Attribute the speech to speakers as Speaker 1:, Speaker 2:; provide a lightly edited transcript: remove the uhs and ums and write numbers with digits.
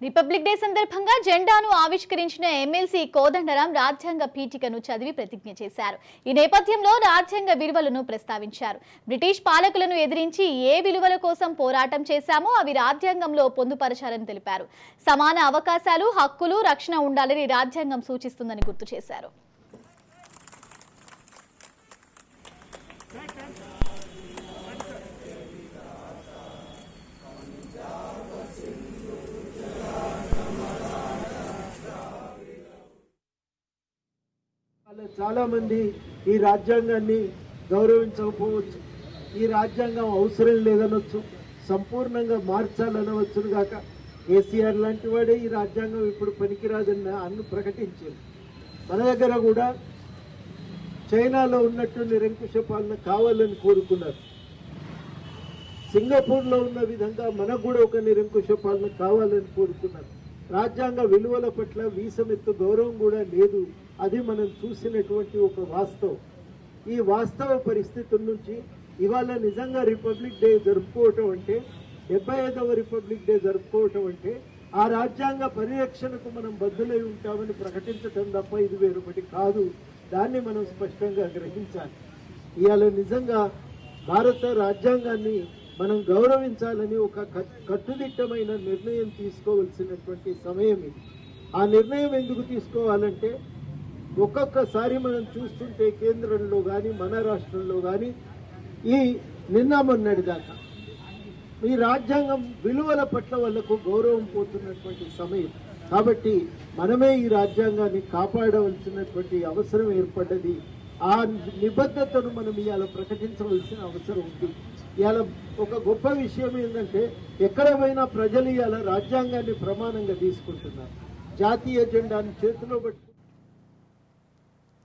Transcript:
Speaker 1: Republic day సందర్భంగా జెండాను ఆవిష్కరించిన ఎమ్మెల్సీ కోదండరాం రాజ్యాంగ పీఠికను చదివి ప్రతిజ్ఞ చేశారు. ఈ నేపథ్యంలో రాజ్యాంగ విలువలను ప్రస్తావించారు. బ్రిటిష్ పాలకులను ఎదిరించి ఏ విలువల కోసం పోరాటం చేశామో అవి రాజ్యాంగంలో పొందుపరచాలని తెలిపారు. సమాన అవకాశాలు, హక్కులు, రక్షణ ఉండాలని రాజ్యాంగం సూచిస్తుందని గుర్తు చేశారు.
Speaker 2: చాలా మంది ఈ రాజ్యాంగాన్ని గౌరవించకపోవచ్చు, ఈ రాజ్యాంగం అవసరం లేదనొచ్చు, సంపూర్ణంగా మార్చాలనవచ్చును గాక. కేసీఆర్ లాంటి వాడే ఈ రాజ్యాంగం ఇప్పుడు పనికిరాదన్న అన్ను ప్రకటించారు. మన దగ్గర కూడా చైనాలో ఉన్నట్టు నిరంకుశ పాలన కావాలని కోరుకున్నారు. సింగపూర్లో ఉన్న విధంగా మనకు కూడా ఒక నిరంకుశ పాలన కావాలని కోరుకున్నారు. రాజ్యాంగ విలువల పట్ల వీసమెత్తు గౌరవం కూడా లేదు. అది మనం చూసినటువంటి ఒక వాస్తవం. ఈ వాస్తవ పరిస్థితుల నుంచి ఇవాళ నిజంగా రిపబ్లిక్ డే జరుపుకోవటం అంటే, 75వ రిపబ్లిక్ డే జరుపుకోవటం అంటే ఆ రాజ్యాంగ పరిరక్షణకు మనం బద్దులై ఉంటామని ప్రకటించటం తప్ప ఇది వేరొకటి కాదు. దాన్ని మనం స్పష్టంగా గ్రహించాలి. ఇవాళ నిజంగా భారత రాజ్యాంగాన్ని మనం గౌరవించాలని ఒక కట్టుదిట్టమైన నిర్ణయం తీసుకోవాల్సినటువంటి సమయం ఇది. ఆ నిర్ణయం ఎందుకు తీసుకోవాలంటే, ఒక్కొక్కసారి మనం చూస్తుంటే కేంద్రంలో కానీ మన రాష్ట్రంలో కానీ ఈ నిన్న మొన్నటి దాకా ఈ రాజ్యాంగం విలువల పట్ల వాళ్లకు గౌరవం పోతున్నటువంటి సమయం. కాబట్టి మనమే ఈ రాజ్యాంగాన్ని కాపాడవలసినటువంటి అవసరం ఏర్పడ్డది. ఆ నిబద్ధతను మనం ఇవాళ ప్రకటించవలసిన అవసరం ఉంది. ఇవాళ ఒక గొప్ప విషయం ఏంటంటే, ఎక్కడ పోయినా ప్రజలు ఇవాళ రాజ్యాంగాన్ని ప్రమాణంగా తీసుకుంటున్నారు. జాతీయ జెండాను చేతిలో పట్టుకుంటున్నారు.